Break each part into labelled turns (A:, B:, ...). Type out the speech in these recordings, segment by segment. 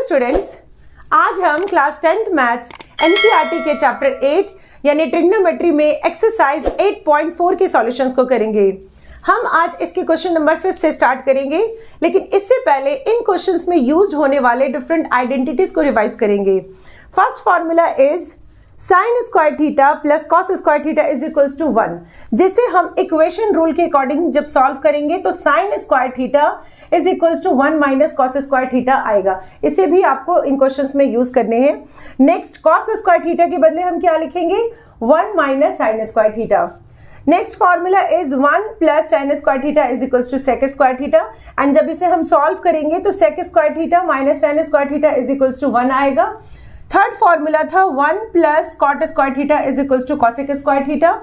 A: Students, आज हम class 10th maths NCERT के चैप्टर 8 यानी ट्रिग्नोमेट्री में एक्सरसाइज 8.4 के सॉल्यूशंस को करेंगे। हम आज इसके क्वेश्चन नंबर 5 से स्टार्ट करेंगे, लेकिन इससे पहले इन क्वेश्चंस में यूज्ड होने वाले डिफरेंट आइडेंटिटीज को रिवाइज करेंगे। First formula is sine square theta plus cos square theta is equals to 1, जिसे हम इक्वेशन रूल के अकॉर्डिंग जब सॉल्व करेंगे तो sine square theta is equals to 1 minus cos square theta आएगा। इसे भी आपको इन क्वेश्चंस में यूज करने हैं। नेक्स्ट, कॉस स्क्वायर थीटा के बदले हम क्या लिखेंगे, 1 minus sine square theta. Next formula is 1 plus tan square theta is equals to sec square theta, and जब इसे हम सॉल्व करेंगे तो sec square theta minus tan square theta is equals to 1 आएगा। थर्ड फॉर्मूला था 1 plus cot square theta is equals to cosec square theta,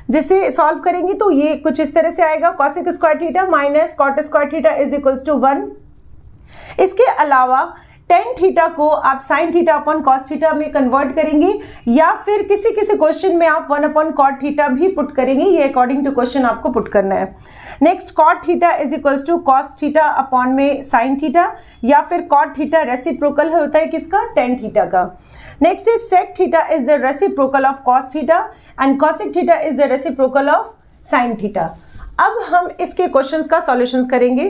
A: जिसे solve करेंगे तो ये कुछ इस तरह से आएगा, cosec square theta minus cot square theta is equals to 1। इसके अलावा टेन थीटा को आप sine theta upon cos theta में कन्वर्ट करेंगे, या फिर किसी किसी क्वेश्चन में आप 1 अपॉन कॉट थीटा भी पुट करेंगे। ये अकॉर्डिंग टू क्वेश्चन आपको पुट करना है। Next, cot theta is equals to cos theta upon में साइन थीटा, या फिर कॉट थीटा रेसिप्रोकल होता है किसका, टेन थीटा का। Next is sec theta is the reciprocal of cos theta and cosec theta is the reciprocal of sine theta. अब हम इसके क्वेश्चंस का सॉल्यूशंस करेंगे।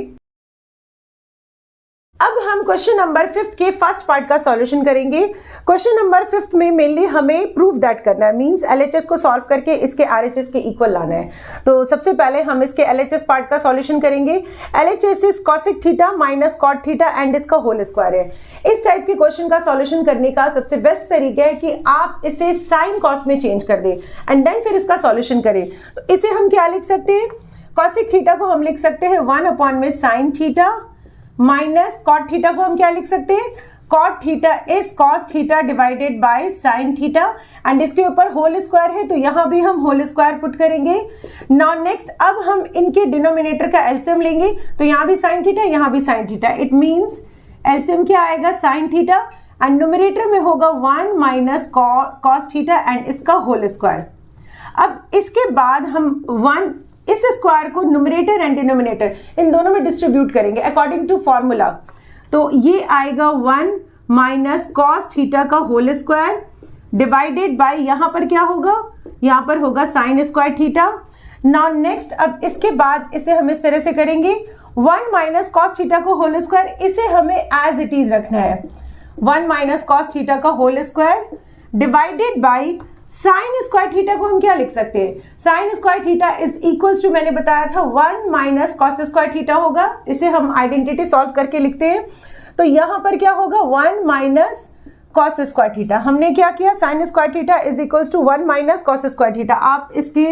A: अब हम क्वेश्चन नंबर 5 के फर्स्ट पार्ट का सॉल्यूशन करेंगे। क्वेश्चन नंबर 5 में मेनली हमें प्रूफ दैट करना है, मींस एलएचएस को सॉल्व करके इसके आरएचएस के इक्वल लाना है। तो सबसे पहले हम इसके एलएचएस पार्ट का सॉल्यूशन करेंगे। LHS is cosec theta minus cot theta and इसका होल स्क्वायर है। इस टाइप के क्वेश्चन का सॉल्यूशन करने का सबसे बेस्ट तरीका है कि आप इसे साइन कॉस में चेंज कर दें एंड देन फिर इसका सॉल्यूशन करें। तो इसे हम क्या लिख सकते हैं, कॉसेक थीटा को हम लिख सकते हैं 1 अपॉन में sine theta minus cot theta को हम क्या लिख सकते हैं, cot theta is cos theta divided by sine theta, and इसके ऊपर होल स्क्वायर है तो यहां भी हम होल स्क्वायर पुट करेंगे। नाउ नेक्स्ट, अब हम इनके डिनोमिनेटर का एलसीएम लेंगे, तो यहां भी साइन थीटा यहां भी sine theta, it means LCM क्या आएगा, साइन थीटा, एंड न्यूमरेटर में होगा 1 माइनस कॉस थीटा एंड इसका होल स्क्वायर। अब इसके बाद हम 1 इस स्क्वायर को न्यूमरेटर एंड डिनोमिनेटर इन दोनों में डिस्ट्रीब्यूट करेंगे अकॉर्डिंग टू फॉर्मूला। तो ये आएगा 1 माइनस कॉस थीटा का होल स्क्वायर डिवाइडेड बाय, यहां पर क्या होगा, यहां पर होगा sign square theta. Now next, अब इसके बाद इसे हम इस तरह से करेंगे, 1 माइनस कॉस थीटा को होल स्क्वायर, इसे हमें एज इट इज रखना है, 1 माइनस कॉस थीटा का whole square divided by sine square theta को हम क्या लिख सकते हैं, sine square theta is equals to, मैंने बताया था 1 माइनस कॉस स्क्वायर थीटा होगा। इसे हम आइडेंटिटी सॉल्व करके लिखते हैं, तो यहां पर क्या होगा 1 माइनस कॉस स्क्वायर थीटा। हमने क्या किया, sine square theta is equals to 1 minus cos square theta. आप इसके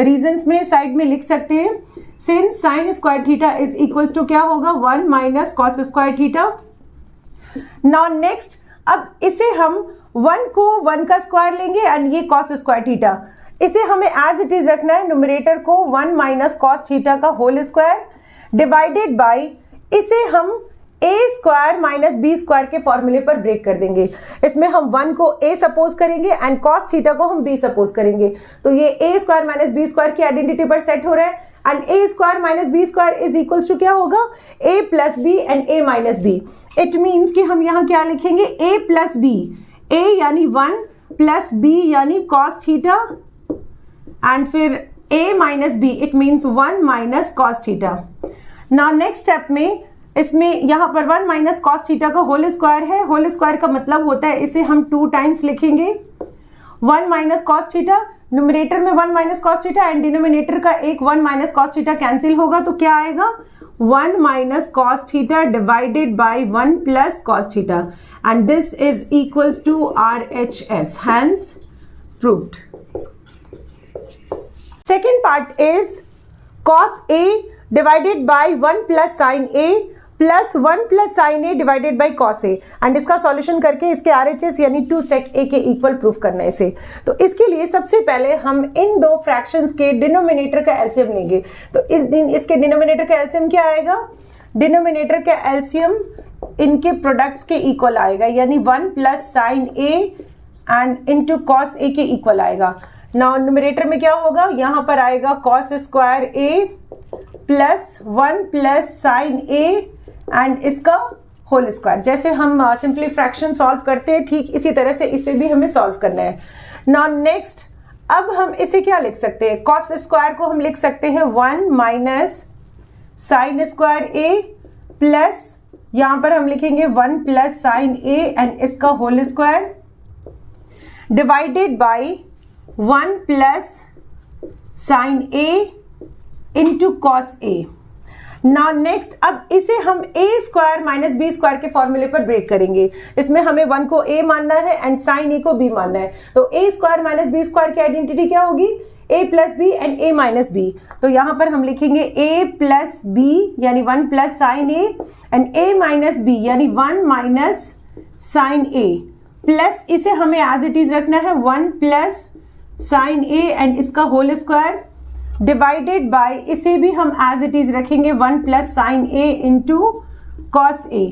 A: रीजंस में साइड में लिख सकते हैं, since sine square theta is equals to क्या होगा, 1 minus cos square theta. Now next, अब इसे हम 1 को 1 का स्क्वायर लेंगे एंड ये कॉस स्क्वायर थीटा, इसे हमें एज इट इज रखना है, न्यूमरेटर को 1 माइनस कॉस थीटा का होल स्क्वायर डिवाइडेड बाय, इसे हम a square minus B square के फॉर्मूले पर ब्रेक कर देंगे। इसमें हम 1 को a सपोज करेंगे एंड कॉस थीटा को हम b सपोज करेंगे, तो ये a square minus B square की आइडेंटिटी पर सेट हो रहा है, and a square minus B square is equals to क्या होगा, a plus B and a minus B. It means कि हम यहाँ क्या लिखेंगे, a प्लस बी, a यानी 1 प्लस b यानी कॉस थीटा एंड फिर a minus b, it means 1 minus cos theta. Now next step में इसमें यहाँ पर 1 माइनस कॉस थीटा का होल स्क्वायर है, होल स्क्वायर का मतलब होता है इसे हम 2 टाइम्स लिखेंगे, 1 माइनस कॉस थीटा, न्यूमरेटर में 1 minus cos theta and denominator का एक 1 माइनस कॉस थीटा कैंसिल होगा, तो क्या आएगा, 1 minus cos theta divided by 1 plus cos theta, and this is equals to RHS, hence proved. Second part is cos A divided by 1 plus sine A plus 1 plus sine A divided by cos A, and इसका solution करके इसके RHS यानी 2 sec A के equal proof करना है इसे। तो इसके लिए सबसे पहले हम इन दो फ्रैक्शंस के डिनोमिनेटर का एलसीएम लेंगे। तो इसके डिनोमिनेटर का एलसीएम क्या आएगा, डिनोमिनेटर का एलसीएम इनके प्रोडक्ट्स के इक्वल आएगा, यानी 1 plus sine A and into cos A के इक्वल आएगा। नाउ न्यूमरेटर में क्या होगा, यहां पर आएगा cos square A plus 1 plus sine A and इसका होल स्क्वायर। जैसे हम सिंपली फ्रैक्शन सॉल्व करते हैं ठीक इसी तरह से इसे भी हमें सॉल्व करना है। नाउ नेक्स्ट अब हम इसे क्या लिख सकते हैं, कॉस स्क्वायर को हम लिख सकते हैं 1 minus sine square A plus यहां पर हम लिखेंगे 1 प्लस साइन ए एंड इसका whole square divided by 1 plus sine A into cos A. Now next अब इसे हम a square minus B square के फॉर्मूले पर ब्रेक करेंगे। इसमें हमें 1 को a मानना है एंड साइन a को b मानना है। तो a square minus B square की आइडेंटिटी क्या होगी, a plus B and a minus B. तो यहां पर हम लिखेंगे a प्लस बी यानी 1 plus sine a and a minus B यानी 1 माइनस साइन a प्लस इसे हमें एज इट इज रखना है 1 प्लस साइन a एंड इसका होल स्क्वायर डिवाइडेड बाय इसे भी हम एज इट इज रखेंगे 1 plus sine A into cos A.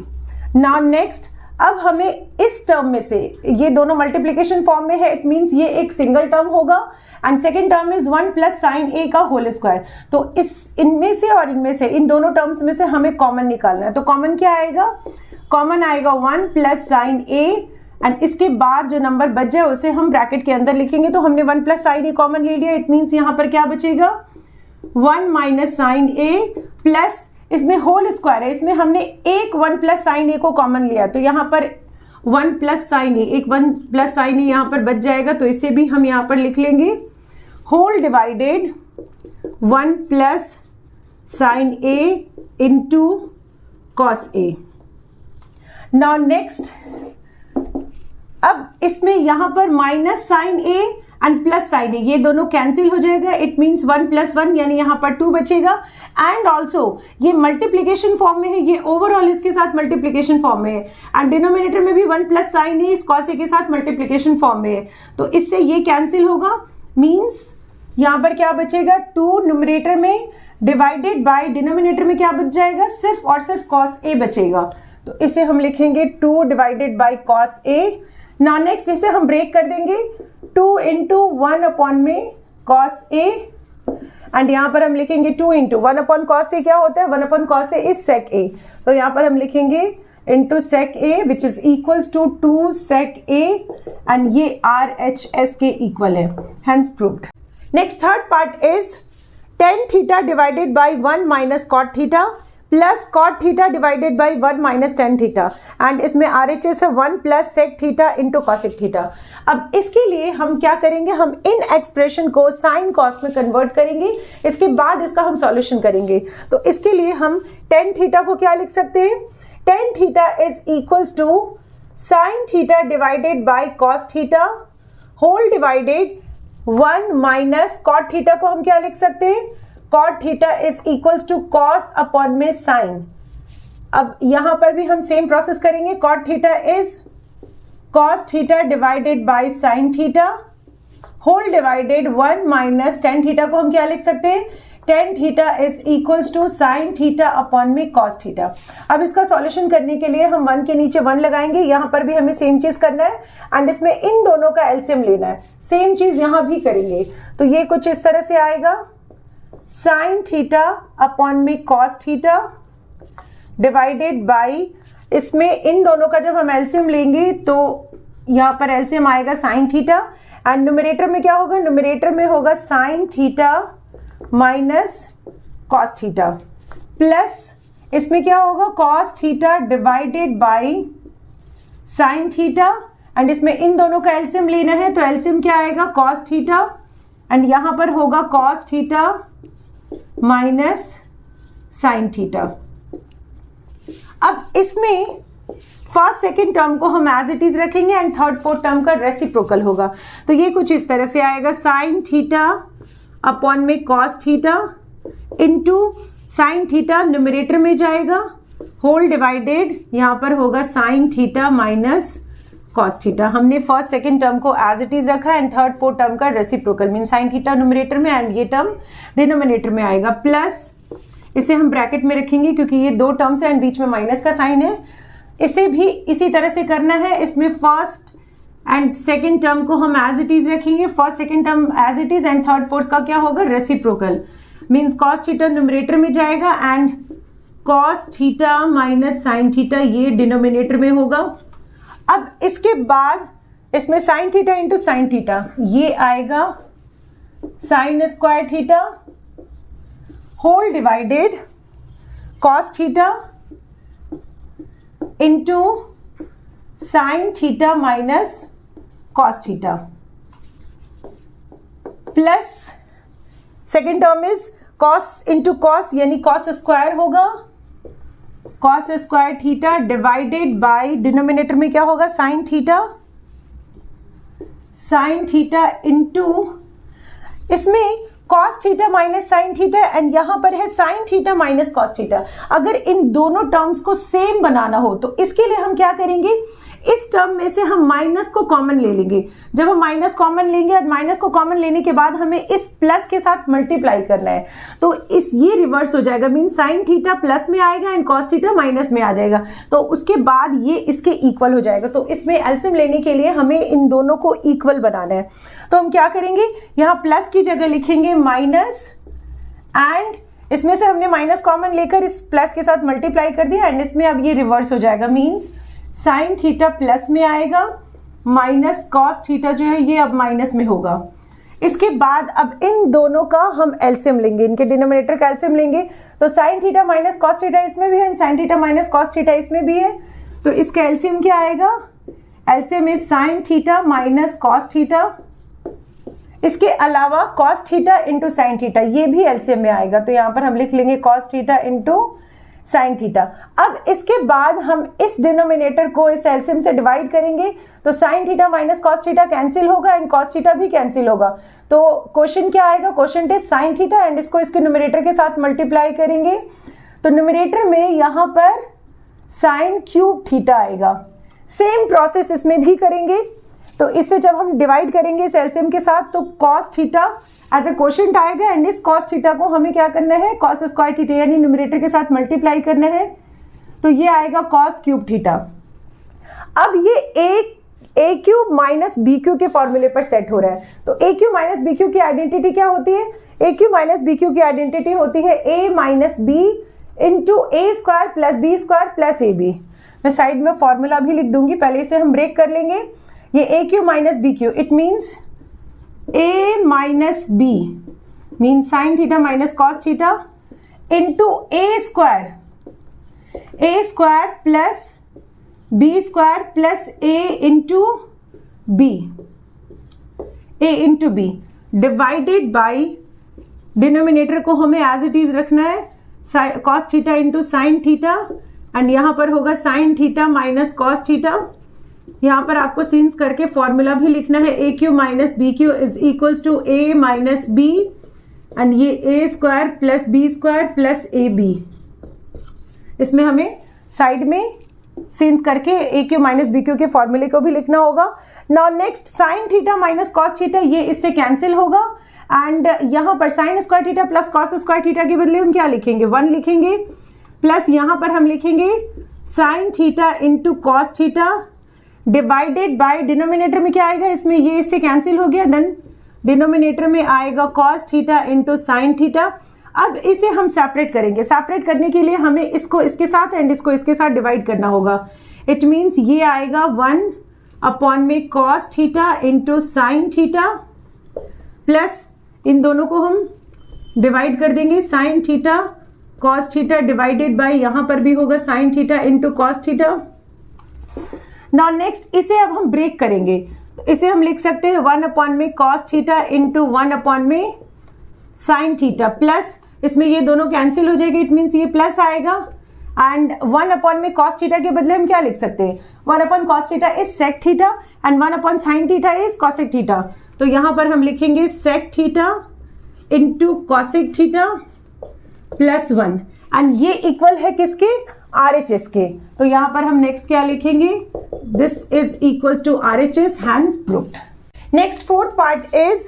A: Now next अब हमें इस टर्म में से ये दोनों मल्टीप्लीकेशन फॉर्म में है, इट मींस ये एक सिंगल टर्म होगा and second term is 1 plus sine A का होल स्क्वायर। तो इस इनमें से और इनमें से इन दोनों टर्म्स में से हमें कॉमन निकालना है। तो कॉमन क्या आएगा, कॉमन आएगा 1 प्लस साइन ए एंड इसके बाद जो नंबर बच जाए उसे हम ब्रैकेट के अंदर लिखेंगे। तो हमने 1 प्लस साइन ए कॉमन ले लिया, इट मींस यहां पर क्या बचेगा 1 माइनस साइन ए प्लस इसमें होल स्क्वायर है, इसमें हमने एक 1 प्लस साइन ए को कॉमन लिया तो यहां पर 1 प्लस साइन ए, एक 1 प्लस साइन ए यहां पर बच जाएगा तो इसे भी हम यहां पर लिख लेंगे whole divided 1 plus sine A into cos A. Now next अब इसमें यहां पर minus sine A and plus sine A ये दोनों कैंसिल हो जाएगा, इट मींस 1 प्लस 1 यानी यहां पर 2 बचेगा एंड ऑल्सो ये मल्टीप्लीकेशन फॉर्म में है, ये ओवरऑल इसके साथ मल्टीप्लीकेशन फॉर्म में है एंड डिनोमिनेटर में भी 1 प्लस साइन ए इस कॉस ए के साथ मल्टीप्लीकेशन फॉर्म में है। तो इससे ये कैंसिल होगा, मींस यहां पर क्या बचेगा 2 न्यूमरेटर में डिवाइडेड बाय डिनोमिनेटर में क्या बच जाएगा, सिर्फ और सिर्फ कॉस ए बचेगा। तो इसे हम लिखेंगे 2 divided by cos A. Now next इसे हम ब्रेक कर देंगे 2 इंटू 1 अपॉन में कॉस ए एंड यहां पर हम लिखेंगे 2 इंटू 1 अपॉन कॉस ए क्या होता है, 1 upon cos A is sec A. तो यहां पर हम लिखेंगे into sec A which is equals to 2 sec A and ये RHS के इक्वल है, hence proved. Next third part is tan theta divided by 1 minus cot theta plus cot theta divided by 1 minus tan theta and इसमें RHS है 1 plus sec theta into cosec theta. अब इसके लिए हम क्या करेंगे, हम इन एक्सप्रेशन को साइन कॉस में कन्वर्ट करेंगे, इसके बाद इसका हम सॉल्यूशन करेंगे। तो इसके लिए हम tan थीटा को क्या लिख सकते हैं, tan theta is equals to sine theta divided by cos theta whole divided 1 minus cot theta को हम क्या लिख सकते हैं, cot theta is equals to cos upon में साइन। अब यहां पर भी हम सेम प्रोसेस करेंगे, cot theta is cos theta divided by sine theta whole divided 1 minus tan theta को हम क्या लिख सकते हैं, tan theta is equals to sine theta upon में कॉस थीटा। अब इसका सॉल्यूशन करने के लिए हम 1 के नीचे 1 लगाएंगे, यहां पर भी हमें सेम चीज करना है एंड इसमें इन दोनों का एलसीएम लेना है, सेम चीज यहां भी करेंगे। तो ये कुछ इस तरह से आएगा साइन थीटा अपॉन में कॉस थीटा डिवाइडेड बाय इसमें इन दोनों का जब हम एलसीएम लेंगे तो यहां पर एलसीएम आएगा साइन थीटा एंड न्यूमरेटर में क्या होगा, न्यूमरेटर में होगा sine theta minus cos theta plus इसमें क्या होगा cos theta divided by sine theta and इसमें इन दोनों का एलसीएम लेना है तो एलसीएम क्या आएगा कॉस थीटा एंड यहां पर होगा cos theta minus sine theta. अब इसमें फर्स्ट सेकेंड टर्म को हम एज इट इज रखेंगे एंड थर्ड फोर्थ टर्म का रेसिप्रोकल होगा। तो ये कुछ इस तरह से आएगा साइन थीटा अपॉन में cos theta into sine theta numerator में जाएगा होल डिवाइडेड यहां पर होगा sine theta minus cos theta. हमने फर्स्ट सेकेंड टर्म को एज इट इज रखा एंड थर्ड फोर्थ टर्म का reciprocal mean sine theta numerator में एंड ये टर्म डिनोमिनेटर में आएगा प्लस इसे हम ब्रैकेट में रखेंगे क्योंकि ये दो टर्म्स है एंड बीच में माइनस का साइन है। इसे भी इसी तरह से करना है, इसमें फर्स्ट एंड सेकेंड टर्म को हम एज इट इज रखेंगे, first second term as it is and third fourth का क्या होगा reciprocal means cos theta numerator में जाएगा and cos theta minus sine theta, ये डिनोमिनेटर में होगा। अब इसके बाद इसमें sine theta into sine theta, ये आएगा sine square theta whole divided cos theta into sine theta minus cos theta, plus second term is cos into cos यानी कॉस स्क्वायर होगा, cos square theta divided by denominator में क्या होगा sine theta into इसमें cos theta minus sine theta and यहां पर है sign theta minus cos theta. अगर इन दोनों टर्म्स को सेम बनाना हो तो इसके लिए हम क्या करेंगे, इस टर्म में से हम माइनस को कॉमन ले लेंगे। जब हम माइनस कॉमन लेंगे और माइनस को कॉमन लेने के बाद हमें इस प्लस के साथ मल्टीप्लाई करना है, तो ये रिवर्स हो जाएगा, मीन साइन थीटा प्लस में आएगा एंड कॉस थीटा माइनस में आ जाएगा, तो उसके बाद ये इसके इक्वल हो जाएगा। तो इसमें एलसीएम लेने के लिए हमें इन दोनों को इक्वल बनाना है। तो हम क्या करेंगे, यहाँ प्लस की जगह लिखेंगे माइनस एंड इसमें से हमने माइनस कॉमन लेकर इस प्लस के साथ मल्टीप्लाई कर दिया एंड इसमें अब ये रिवर्स हो जाएगा, मीन्स साइन थीटा प्लस में आएगा माइनस कॉस थीटा जो है ये अब माइनस में होगा। इसके बाद अब इन दोनों का हम एलसीएम लेंगे, इनके डिनोमिनेटर का एलसीएम लेंगे। तो sign theta minus cos theta इसमें भी है, sign theta minus cos theta इसमें भी है, तो इसका एलसीएम क्या आएगा, LCM is sine theta minus cos theta. इसके अलावा cos theta into sine theta ये भी एलसीएम में आएगा, तो यहां पर हम लिख लेंगे cos theta into sine theta. अब इसके बाद हम इस डिनोमिनेटर को इस एलसीएम से डिवाइड करेंगे, तो sign theta minus cos theta cancel होगा एंड कॉस थीटा भी कैंसिल होगा। तो क्वेश्चन क्या आएगा, question is sine theta and इसको इसके न्यूमरेटर के साथ मल्टीप्लाई करेंगे, तो न्यूमरेटर में यहां पर साइन क्यूब थीटा आएगा। सेम प्रोसेस इसमें भी करेंगे, तो इसे जब हम डिवाइड करेंगे इस एलसीएम के साथ तो cos theta as a quotient आएगा एंड इस कॉस थीटा को हमें क्या करना है, कॉस स्क्वायर थीटा यानी न्यूमरेटर के साथ मल्टीप्लाई करना है, तो ये आएगा कॉस क्यूब थीटा। अब ये A cube minus B cube के फॉर्मूले पर सेट हो रहा है, तो A cube minus B cube की आइडेंटिटी क्या होती है, A cube minus B cube की आइडेंटिटी होती है A minus B into A square plus B square plus A B. मैं साइड में फॉर्मूला भी लिख दूंगी, पहले इसे हम ब्रेक कर लेंगे। ये A cube minus B cube, it means a minus B mean sine theta minus cos theta into A square plus B square plus A into B divided by denominator को हमें एज इट इज रखना है cos theta into sine theta and यहां पर होगा sine theta minus cos theta. यहां पर आपको सीन्स करके फॉर्मूला भी लिखना है, A cube minus B cube is equals to A minus B and ये A square plus B square plus A B. इसमें हमें साइड में सीन्स करके A cube minus B cube के फॉर्मूले को भी लिखना होगा। Now next sine theta minus cos theta ये इससे कैंसिल होगा एंड यहां पर sine square theta plus cos square theta के बदले हम क्या लिखेंगे, 1 लिखेंगे, प्लस यहां पर हम लिखेंगे sign theta into cos theta divided by denominator में क्या आएगा, इसमें ये इससे कैंसिल हो गया, देन डिनोमिनेटर में आएगा cos theta into sine theta. अब इसे हम सेपरेट करेंगे, सेपरेट करने के लिए हमें इसको इसके साथ एंड इसको इसके साथ डिवाइड करना होगा। इट मीन्स ये आएगा 1 अपॉन में cos theta into sine theta plus इन दोनों को हम डिवाइड कर देंगे sine theta cos theta divided by यहां पर भी होगा sine theta into cos theta. Now next इसे अब हम ब्रेक करेंगे, तो इसे हम लिख सकते हैं 1 अपॉन में कॉस थीटा इंटू 1 अपॉन में साइन थीटा प्लस इसमें ये दोनों कैंसिल हो जाएगी, इट मीन्स ये प्लस आएगा एंड 1 अपॉन में कॉस थीटा के बदले हम क्या लिख सकते हैं, 1 upon cos theta is sec theta and 1 upon sine theta is cosec theta. तो यहां पर हम लिखेंगे sec theta into cosec theta plus 1 and ये इक्वल है किसके, RHS के। तो यहां पर हम नेक्स्ट क्या लिखेंगे, this is equals to RHS, hence proved. Next fourth part is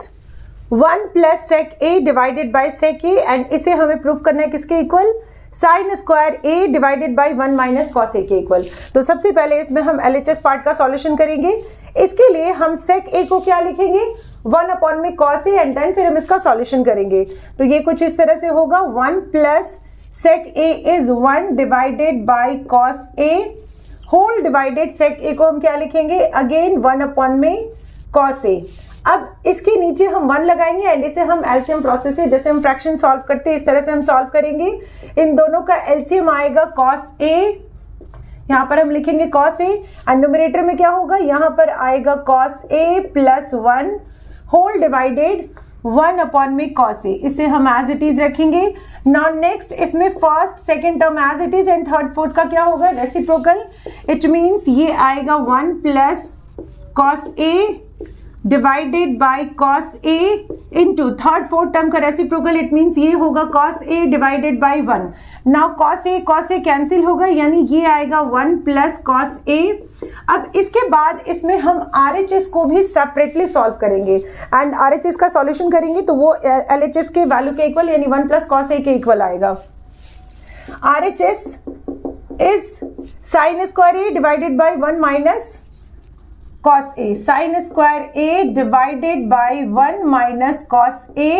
A: 1 plus sec A divided by sec A and इसे हमें प्रूव करना है किसके equal, sine square A divided by 1 minus cos A के इक्वल। तो सबसे पहले इसमें हम LHS पार्ट का सॉल्यूशन करेंगे। इसके लिए हम सेक ए को क्या लिखेंगे, 1 अपॉन में कॉस ए एंड देन फिर हम इसका सॉल्यूशन करेंगे। तो ये कुछ इस तरह से होगा 1 plus sec a is 1 divided by cos a whole divided sec a को हम क्या लिखेंगे, अगेन 1 अपॉन में cos a। अब इसके नीचे हम 1 लगाएंगे एंड इसे हम एलसीएम प्रोसेस से, जैसे हम फ्रैक्शन सॉल्व करते हैं इस तरह से हम सॉल्व करेंगे। इन दोनों का एलसीएम आएगा cos a, यहाँ पर हम लिखेंगे cos a एंड न्यूमरेटर में क्या होगा, यहाँ पर आएगा cos a plus 1 whole divided 1 upon में cos a। इसे हम एज इट इज रखेंगे। नाउ नेक्स्ट इसमें first second term as it is and third fourth का क्या होगा, रेसिप्रोकल। इट मींस ये आएगा 1 plus cos a divided by cos a into third fourth term का रेसिप्रोकल, इट मींस ये होगा cos a divided by 1। Now cos a cancel होगा, यानी ये आएगा 1 प्लस cos a। अब इसके बाद इसमें हम RHS को भी सेपरेटली सॉल्व करेंगे एंड RHS का सॉल्यूशन करेंगे तो वो LHS के वैल्यू के इक्वल यानी 1 प्लस cos a के इक्वल आएगा। RHS is sine square a divided by 1 minus cos a, sin square a divided by 1 minus cos a।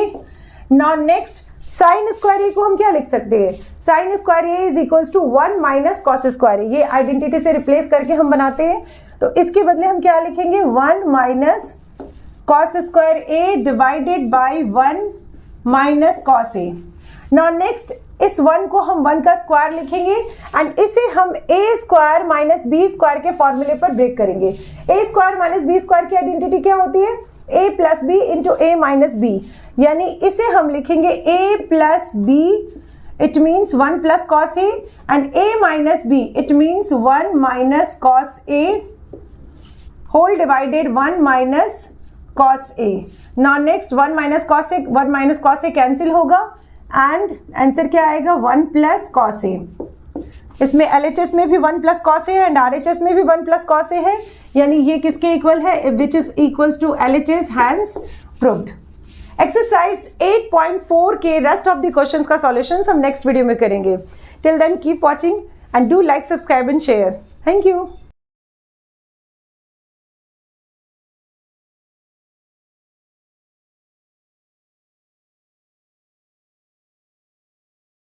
A: Now next sin square a को हम क्या लिख सकते हैं, sin square a is equals to 1 minus cos square a। ये identity से replace करके हम बनाते हैं, तो इसके बदले हम क्या लिखेंगे, 1 minus cos square a divided by 1 minus cos a। Now next इस 1 को हम 1 का स्क्वायर लिखेंगे एंड इसे हम a square minus B square के फॉर्मूले पर ब्रेक करेंगे। a square minus B square की आइडेंटिटी क्या होती है, a plus B into A minus B, यानी इसे हम लिखेंगे a plus B, it means 1 plus cos a and a minus B, it means 1 minus cos a whole divided 1 minus cos a। Now next 1 minus cos a cancel होगा and answer क्या आएगा, 1 plus cos a। इसमें LHS में भी 1 plus cos a है and RHS में भी 1 plus cos a है, यानी ये किसके इक्वल है, which is equals to LHS, hence proved. Exercise 8.4 के रेस्ट ऑफ द क्वेश्चंस का सॉल्यूशंस हम नेक्स्ट वीडियो में करेंगे। Till then keep watching and do like, subscribe and share. Thank you.